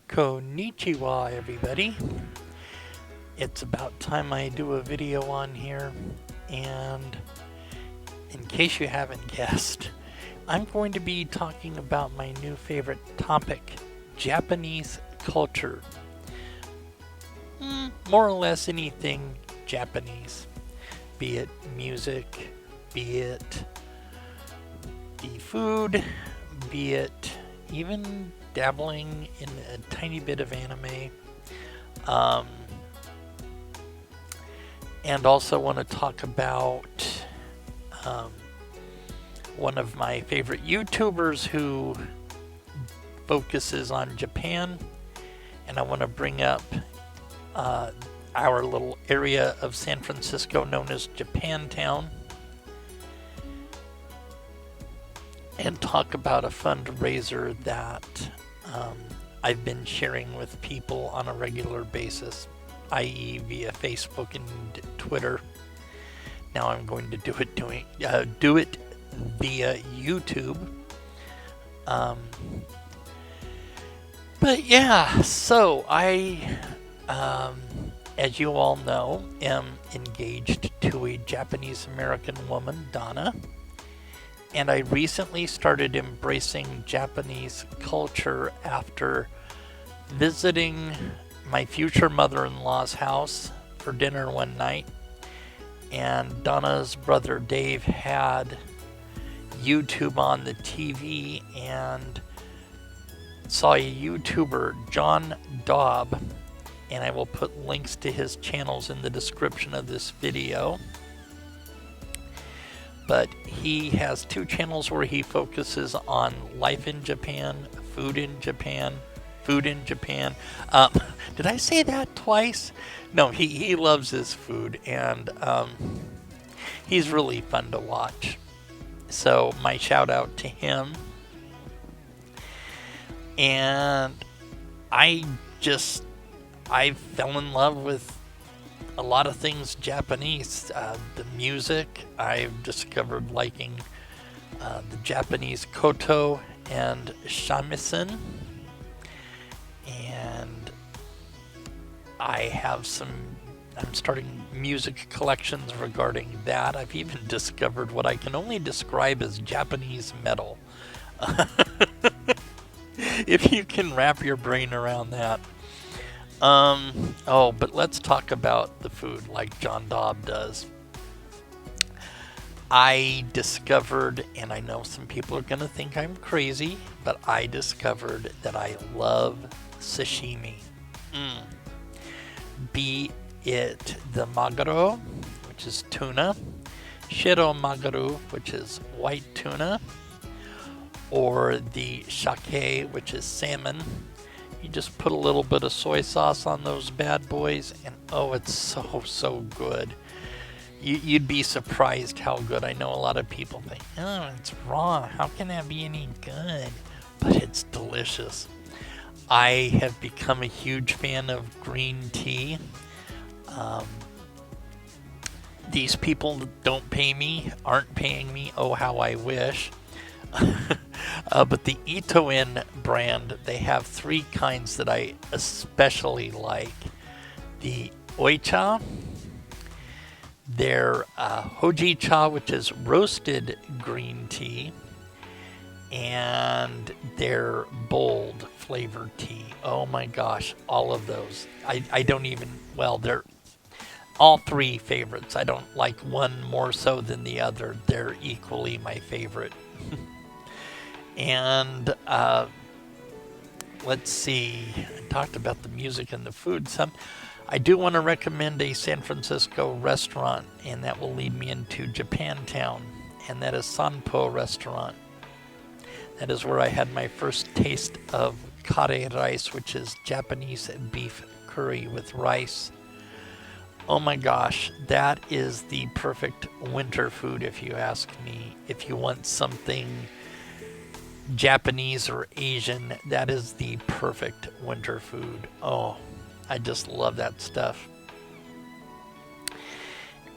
Konnichiwa, everybody. It's about time I do a video on here, and in case you haven't guessed, I'm going to be talking about my new favorite topic, Japanese culture. More or less anything Japanese, be it music, be it the food, be it even dabbling in a tiny bit of anime. And also want to talk about one of my favorite YouTubers who focuses on Japan, and I want to bring up our little area of San Francisco known as Japantown, and talk about a fundraiser that I've been sharing with people on a regular basis, i.e. via Facebook and Twitter. Now I'm going to do it via YouTube. But yeah, so I, as you all know, am engaged to a Japanese American woman, Donna. And I recently started embracing Japanese culture after visiting my future mother-in-law's house for dinner one night. And Donna's brother Dave had YouTube on the TV and saw a YouTuber, John Daub, and I will put links to his channels in the description of this video. But he has two channels where he focuses on life in Japan, food in Japan, food in Japan. Did I say that twice? No, he loves his food, and he's really fun to watch. So my shout out to him. And I fell in love with a lot of things Japanese. The music, I've discovered liking the Japanese koto and shamisen, and I'm starting music collections regarding that. I've even discovered what I can only describe as Japanese metal. If you can wrap your brain around that. But let's talk about the food like John Daub does. I discovered, and I know some people are going to think I'm crazy, but I discovered that I love sashimi. Be it the maguro, which is tuna, shiro maguro, which is white tuna, or the sake, which is salmon. You just put a little bit of soy sauce on those bad boys, and oh, it's so good. You'd be surprised how good. I know a lot of people think, oh, it's raw. How can that be any good? But it's delicious. I have become a huge fan of green tea. These people aren't paying me. Oh, how I wish. But the Itoin brand, they have three kinds that I especially like. The Oicha, their Hojicha, which is roasted green tea, and their bold flavored tea. Oh my gosh, all of those. They're all three favorites. I don't like one more so than the other. They're equally my favorite. And let's see, I talked about the music and the food some. I do want to recommend a San Francisco restaurant, and that will lead me into Japantown, and that is Sanpo Restaurant. That is where I had my first taste of kare rice, which is Japanese beef curry with rice. Oh my gosh, that is the perfect winter food if you ask me. If you want something Japanese or Asian, that is the perfect winter food. Oh, I just love that stuff.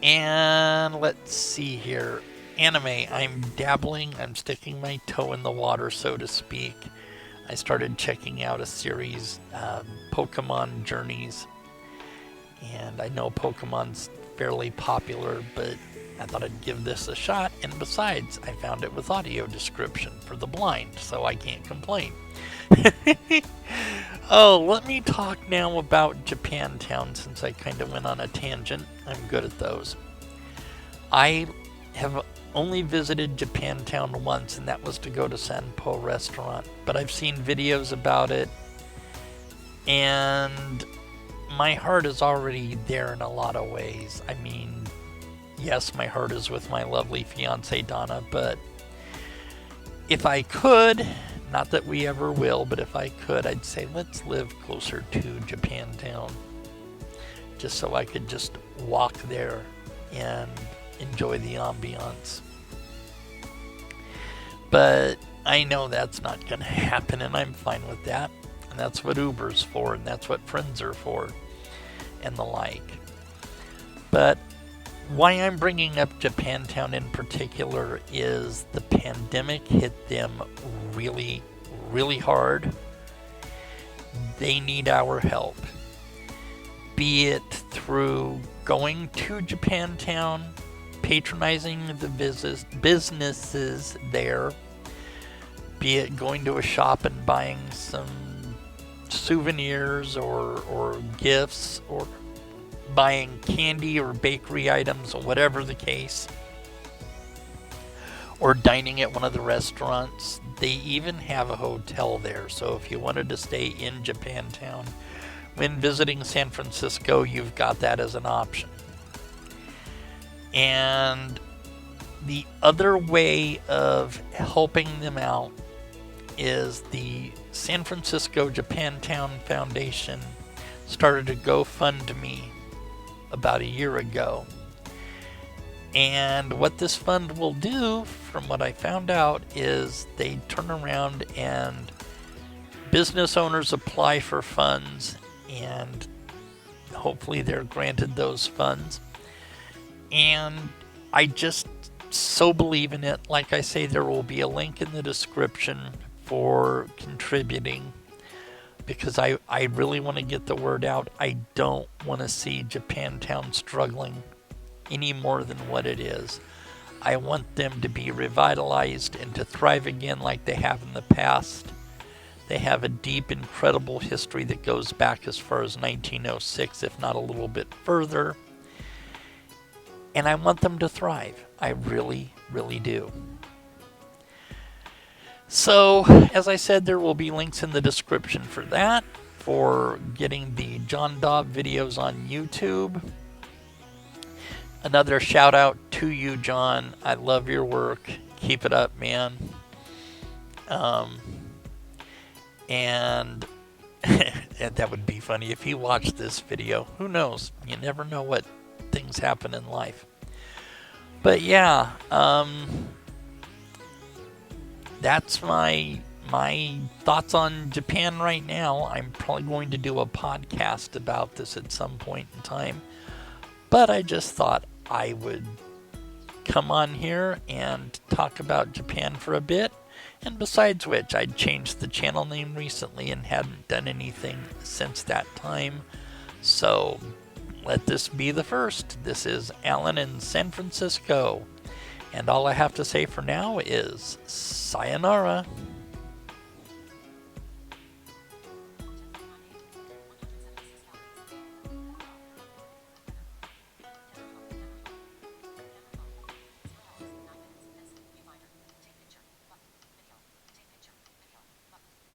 And let's see here. Anime, I'm sticking my toe in the water, so to speak. I started checking out a series, Pokemon Journeys. And I know Pokemon's fairly popular, but I thought I'd give this a shot. And besides, I found it with audio description for the blind, so I can't complain. Oh, let me talk now about Japantown, since I kind of went on a tangent. I'm good at those. I have only visited Japantown once, and that was to go to Sanpo Restaurant. But I've seen videos about it, and my heart is already there in a lot of ways. I mean, yes, my heart is with my lovely fiancée Donna, but if I could, not that we ever will, but if I could, I'd say let's live closer to Japantown, just so I could just walk there and enjoy the ambiance. But I know that's not going to happen, and I'm fine with that. And that's what Uber's for, and that's what friends are for, and the like. But why I'm bringing up Japantown in particular is the pandemic hit them really, really hard. They need our help. Be it through going to Japantown, patronizing the businesses there, be it going to a shop and buying some souvenirs or gifts, or buying candy or bakery items, or whatever the case, or dining at one of the restaurants. They even have a hotel there, so if you wanted to stay in Japantown when visiting San Francisco, you've got that as an option. And the other way of helping them out is the San Francisco Japantown Foundation started a GoFundMe about a year ago. And what this fund will do, from what I found out, is they turn around and business owners apply for funds, and hopefully they're granted those funds. And I just so believe in it. Like I say, there will be a link in the description for contributing, because I really want to get the word out. I don't want to see Japantown struggling any more than what it is. I want them to be revitalized and to thrive again like they have in the past. They have a deep, incredible history that goes back as far as 1906, if not a little bit further. And I want them to thrive. I really, really do. So, as I said, there will be links in the description for that, for getting the John Daub videos on YouTube. Another shout out to you, John. I love your work. Keep it up, man. And that would be funny if he watched this video. Who knows? You never know what things happen in life. But yeah, that's my thoughts on Japan right now. I'm probably going to do a podcast about this at some point in time, but I just thought I would come on here and talk about Japan for a bit. And besides which, I'd changed the channel name recently and hadn't done anything since that time, so let this be the first. This is Alan in San Francisco, and all I have to say for now is sayonara.